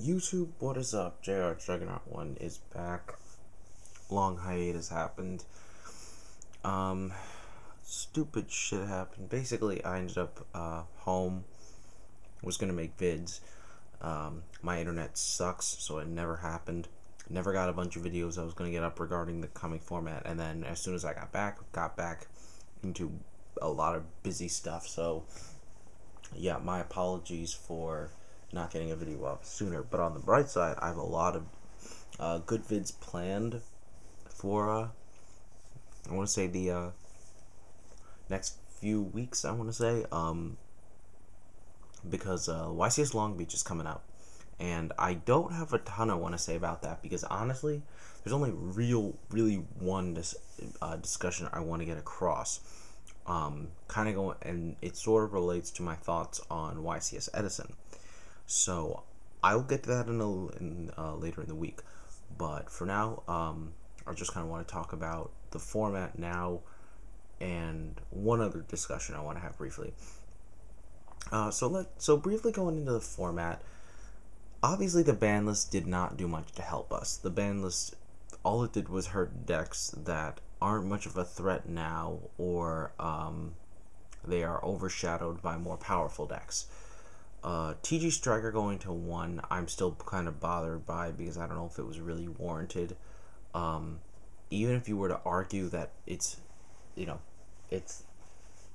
YouTube, what is up? JR Juggernaut 1 is back. Long hiatus happened. Um, Stupid shit happened. Basically, I ended up home, was gonna make vids. My internet sucks, so it never happened. Never got a bunch of videos I was gonna get up regarding the coming format, and then as soon as I got back into a lot of busy stuff, so yeah, my apologies for not getting a video up sooner. But on the bright side, I have a lot of good vids planned for I want to say the next few weeks. I want to say because YCS Long Beach is coming out, and I don't have a ton I want to say about that because honestly, there's only really one discussion I want to get across. Kind of going, and it sort of relates to my thoughts on YCS Edison. So I'll get to that later in the week. But for now, I just kind of want to talk about the format now and one other discussion I want to have briefly. So briefly going into the format, obviously the ban list did not do much to help us. The ban list, all it did was hurt decks that aren't much of a threat now, or they are overshadowed by more powerful decks. TG Striker going to 1, I'm still kind of bothered by because I don't know if it was really warranted. Even if you were to argue that it's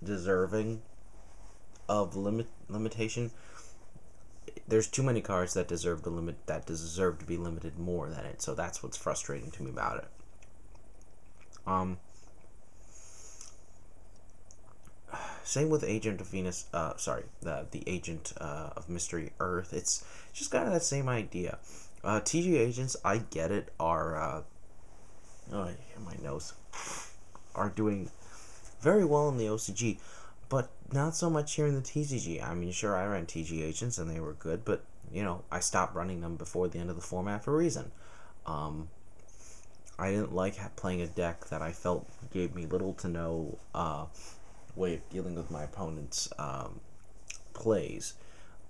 deserving of limitation, there's too many cards that deserve to be limited more than it. So that's what's frustrating to me about it. Same with Agent of Venus. The Agent of Mystery Earth. It's just kind of that same idea. TG agents, I get it, are my nose, are doing very well in the OCG, but not so much here in the TCG. I mean, sure, I ran TG agents and they were good, but I stopped running them before the end of the format for a reason. I didn't like playing a deck that I felt gave me little to no way of dealing with my opponent's plays.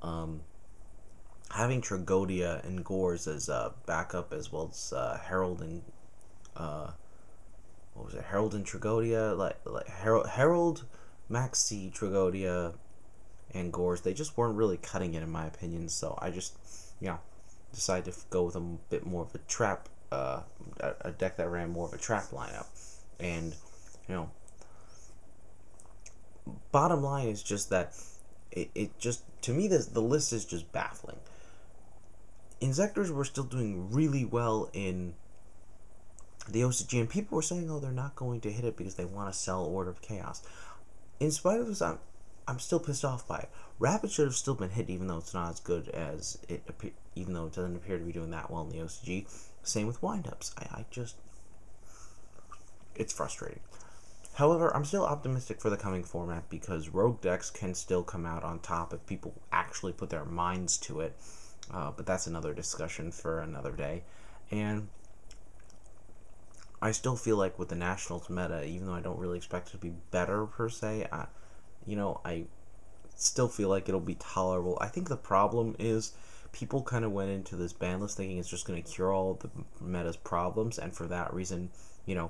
Having Tragodia and Gores as a backup, as well as Herald and Herald and Tragodia, Herald, Maxi, Tragodia, and Gores, they just weren't really cutting it in my opinion. So I just decided to go with a bit more of a trap, a deck that ran more of a trap lineup. And bottom line is just that it just, to me, the list is just baffling. Inzectors were still doing really well in the OCG, and people were saying, oh, they're not going to hit it because they want to sell Order of Chaos. In spite of this, I'm still pissed off by it. Rapid should have still been hit, even though it's not as good as even though it doesn't appear to be doing that well in the OCG. Same with windups. It's frustrating. However, I'm still optimistic for the coming format because rogue decks can still come out on top if people actually put their minds to it. But that's another discussion for another day. And I still feel like with the Nationals meta, even though I don't really expect it to be better per se, I still feel like it'll be tolerable. I think the problem is people kind of went into this ban list thinking it's just going to cure all of the meta's problems, and for that reason,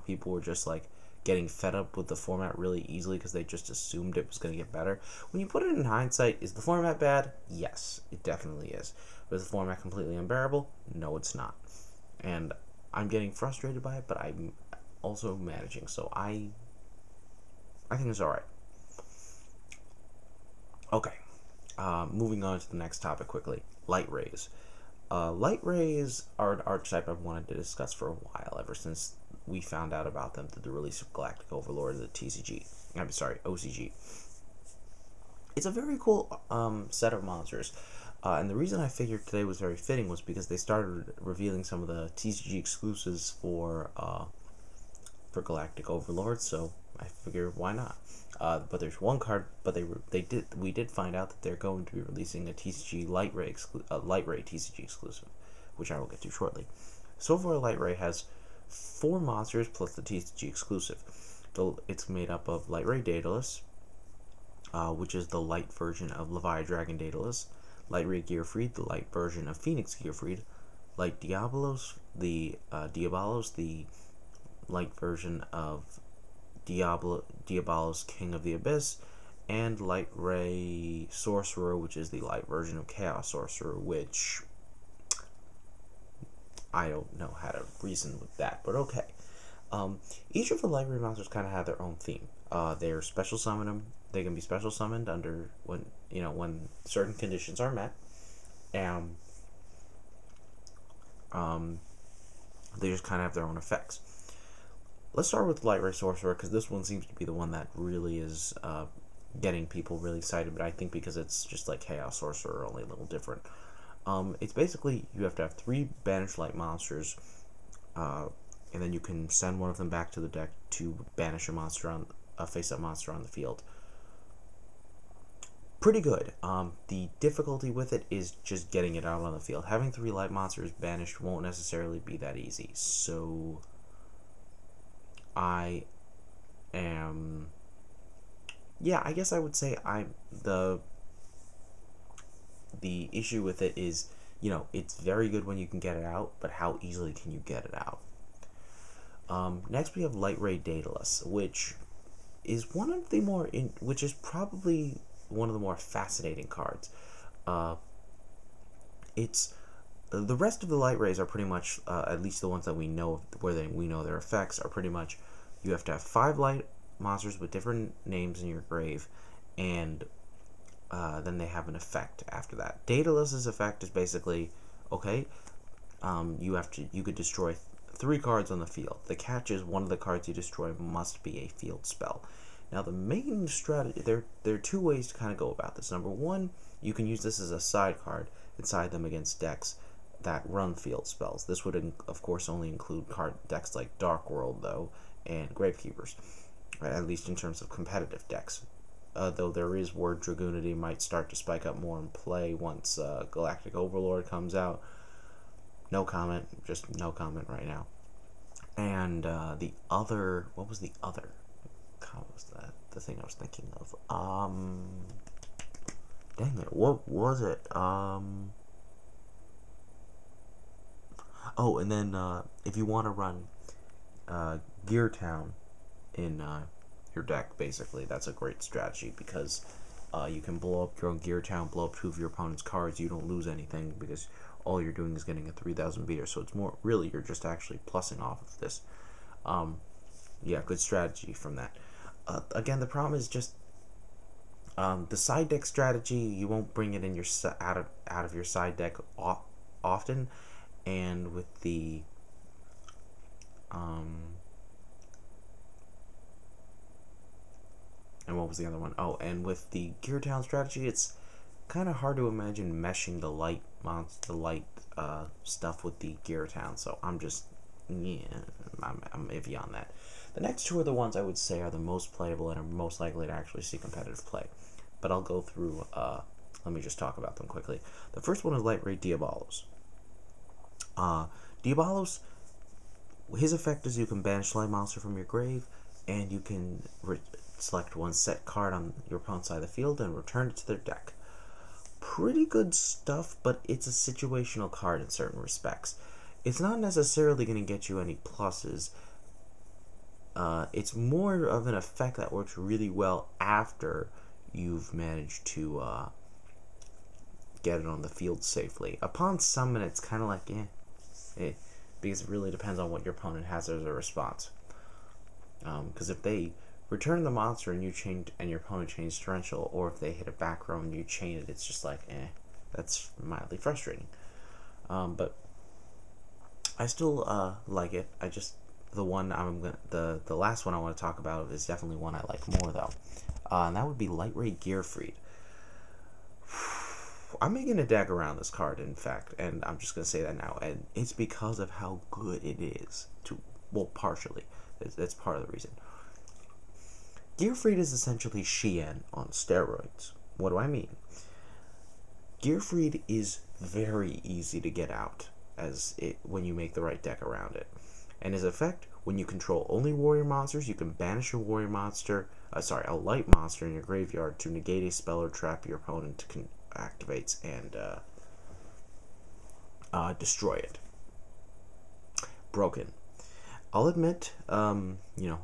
people were just like getting fed up with the format really easily because they just assumed it was going to get better. When you put it in hindsight, is the format bad? Yes, it definitely is. But is the format completely unbearable? No, it's not. And I'm getting frustrated by it, but I'm also managing, so I think it's alright. Okay, moving on to the next topic quickly. Lightrays. Lightrays are an archetype I've wanted to discuss for a while, ever since we found out about them through the release of Galactic Overlord, the OCG. It's a very cool set of monsters. And the reason I figured today was very fitting was because they started revealing some of the TCG exclusives for Galactic Overlord, so I figured why not. But there's one card, but we did find out that they're going to be releasing a TCG Lightray TCG exclusive, which I will get to shortly. So far, Lightray has 4 monsters plus the TCG exclusive. It's made up of Lightray Daedalus, which is the light version of Leviathan Dragon Daedalus, Lightray Gearfried, the light version of Phoenix Gearfried. Light Diabolos, the light version of Diabolos, King of the Abyss, and Lightray Sorcerer, which is the light version of Chaos Sorcerer, which I don't know how to reason with that, but okay. Each of the Lightray monsters kind of have their own theme. They're special summon them. They can be special summoned under when certain conditions are met, and they just kind of have their own effects. Let's start with Lightray Sorcerer, because this one seems to be the one that really is getting people really excited, but I think because it's just like Chaos Sorcerer, only a little different. It's basically, you have to have 3 banished light monsters, and then you can send one of them back to the deck to banish a face-up monster on the field. Pretty good. The difficulty with it is just getting it out on the field. Having 3 light monsters banished won't necessarily be that easy, so I guess I would say the issue with it is, it's very good when you can get it out, but how easily can you get it out? Next we have Lightray Daedalus, which is which is probably one of the more fascinating cards. It's the rest of the Lightrays are pretty much, at least the ones that we know we know their effects are pretty much, you have to have 5 light monsters with different names in your grave, and then they have an effect after that. Daedalus's effect is basically, okay, you could destroy 3 cards on the field. The catch is one of the cards you destroy must be a field spell. Now the main strategy, there are 2 ways to kind of go about this. Number 1, you can use this as a side card and side them against decks that run field spells. This would of course only include decks like Dark World though, and Gravekeepers, at least in terms of competitive decks. Though there is word Dragoonity might start to spike up more in play once Galactic Overlord comes out. No comment, just no comment right now. And what was the other? What was that? The thing I was thinking of. Dang it, what was it? Oh, and then if you want to run Gear Town in your deck, basically, that's a great strategy, because you can blow up your own Gear Town, blow up 2 of your opponent's cards. You don't lose anything because all you're doing is getting a 3,000 beater. So it's more, really, you're just actually plussing off of this. Yeah, good strategy from that. Again, the problem is just the side deck strategy. You won't bring it in your out of your side deck often, and with the and what was the other one? Oh, and with the Gear Town strategy, it's kind of hard to imagine meshing the light stuff with the Gear Town. So I'm iffy on that. The next 2 are the ones I would say are the most playable and are most likely to actually see competitive play. But I'll go through, let me just talk about them quickly. The first one is Lightray Diabolos. Diabolos, his effect is you can banish light monster from your grave, and you can select one set card on your opponent's side of the field and return it to their deck. Pretty good stuff, but it's a situational card in certain respects. It's not necessarily going to get you any pluses. It's more of an effect that works really well after you've managed to get it on the field safely. Upon summon, it's kind of like, because it really depends on what your opponent has as a response. Because if they return the monster and your opponent chains torrential, or if they hit a back row and you chain it, it's just like, that's mildly frustrating. But I still like it. The last one I want to talk about is definitely one I like more though, and that would be Lightray Gearfried. I'm making a deck around this card, in fact, and I'm just gonna say that now, and it's because of how good it is. Partially, that's part of the reason. Gearfried is essentially Xian on steroids. What do I mean? Gearfried is very easy to get out when you make the right deck around it. And his effect, when you control only warrior monsters, you can banish a warrior monster, a light monster in your graveyard to negate a spell or trap your opponent activates and destroy it. Broken. I'll admit,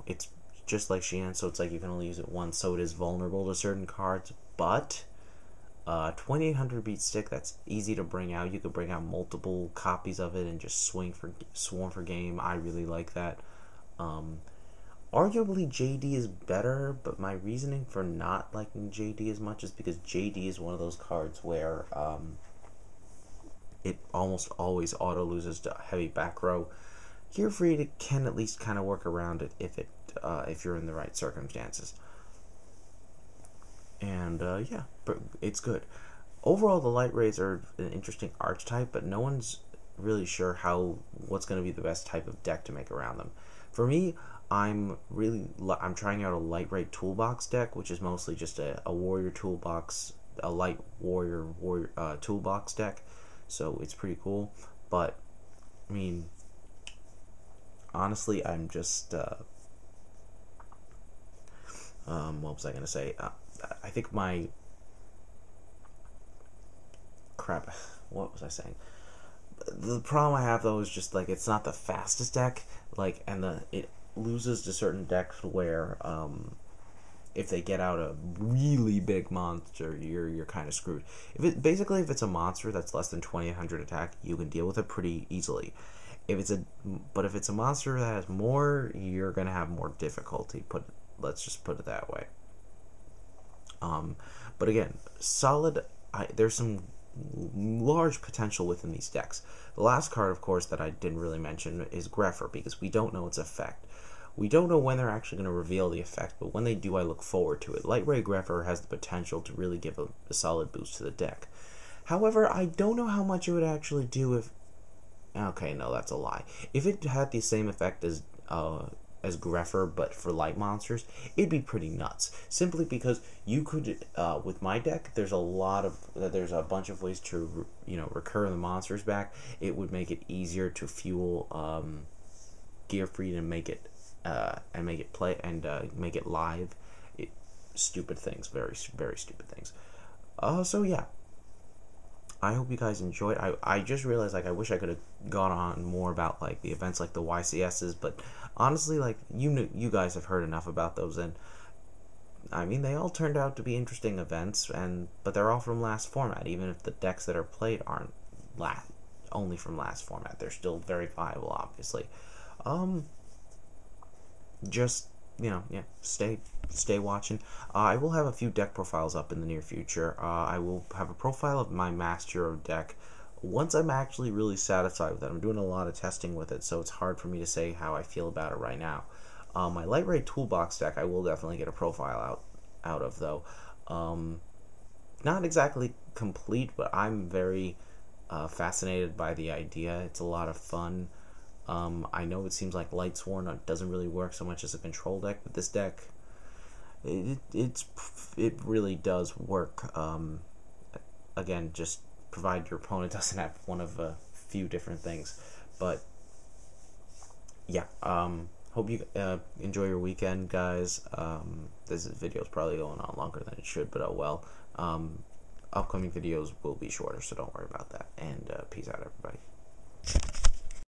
it's just like Xian, so it's like you can only use it once, so it is vulnerable to certain cards, but 2800 beat stick, that's easy to bring out. You could bring out multiple copies of it and just swarm for game. I really like that. Arguably JD is better, but my reasoning for not liking JD as much is because JD is one of those cards where it almost always auto loses to heavy back row. Gearfried can at least kind of work around it if you're in the right circumstances. And yeah, it's good. Overall, the Lightrays are an interesting archetype, but no one's really sure what's going to be the best type of deck to make around them. For me, I'm trying out a Lightray toolbox deck, which is mostly just a warrior toolbox, a light warrior toolbox deck. So it's pretty cool. But I mean, honestly, I'm just what was I gonna say? I think my crap. What was I saying? The problem I have though is just like it's not the fastest deck. Like, and it loses to certain decks where if they get out a really big monster, you're kind of screwed. If it's a monster that's less than 2800 attack, you can deal with it pretty easily. If it's a monster that has more, you're gonna have more difficulty. Let's just put it that way. But again, solid. There's some large potential within these decks. The last card, of course, that I didn't really mention is Greffer, because we don't know its effect. We don't know when they're actually going to reveal the effect, but when they do, I look forward to it. Lightray Greffer has the potential to really give a solid boost to the deck. However, I don't know how much it would actually do if... Okay, no, that's a lie. If it had the same effect as Greffer, but for light monsters, it'd be pretty nuts. Simply because you could, with my deck, there's a bunch of ways to, recur the monsters back. It would make it easier to fuel Gearfried and make it play and make it live. Stupid things, very very stupid things. So yeah, I hope you guys enjoyed. I just realized, like, I wish I could have gone on more about like the events like the YCSs, but honestly, like, you guys have heard enough about those, and I mean, they all turned out to be interesting events, but they're all from last format. Even if the decks that are played aren't only from last format, they're still very viable, obviously. Just, yeah, stay watching. I will have a few deck profiles up in the near future. I will have a profile of my Master Hero deck once I'm actually really satisfied with it. I'm doing a lot of testing with it, so it's hard for me to say how I feel about it right now. My Lightray Toolbox deck, I will definitely get a profile out of, though. Not exactly complete, but I'm very fascinated by the idea. It's a lot of fun. I know it seems like Lightsworn doesn't really work so much as a control deck, but this deck, it really does work. Again, just provide your opponent doesn't have one of a few different things. But yeah, hope you enjoy your weekend, guys. This video is probably going on longer than it should, but oh well. Upcoming videos will be shorter, so don't worry about that. And peace out, everybody.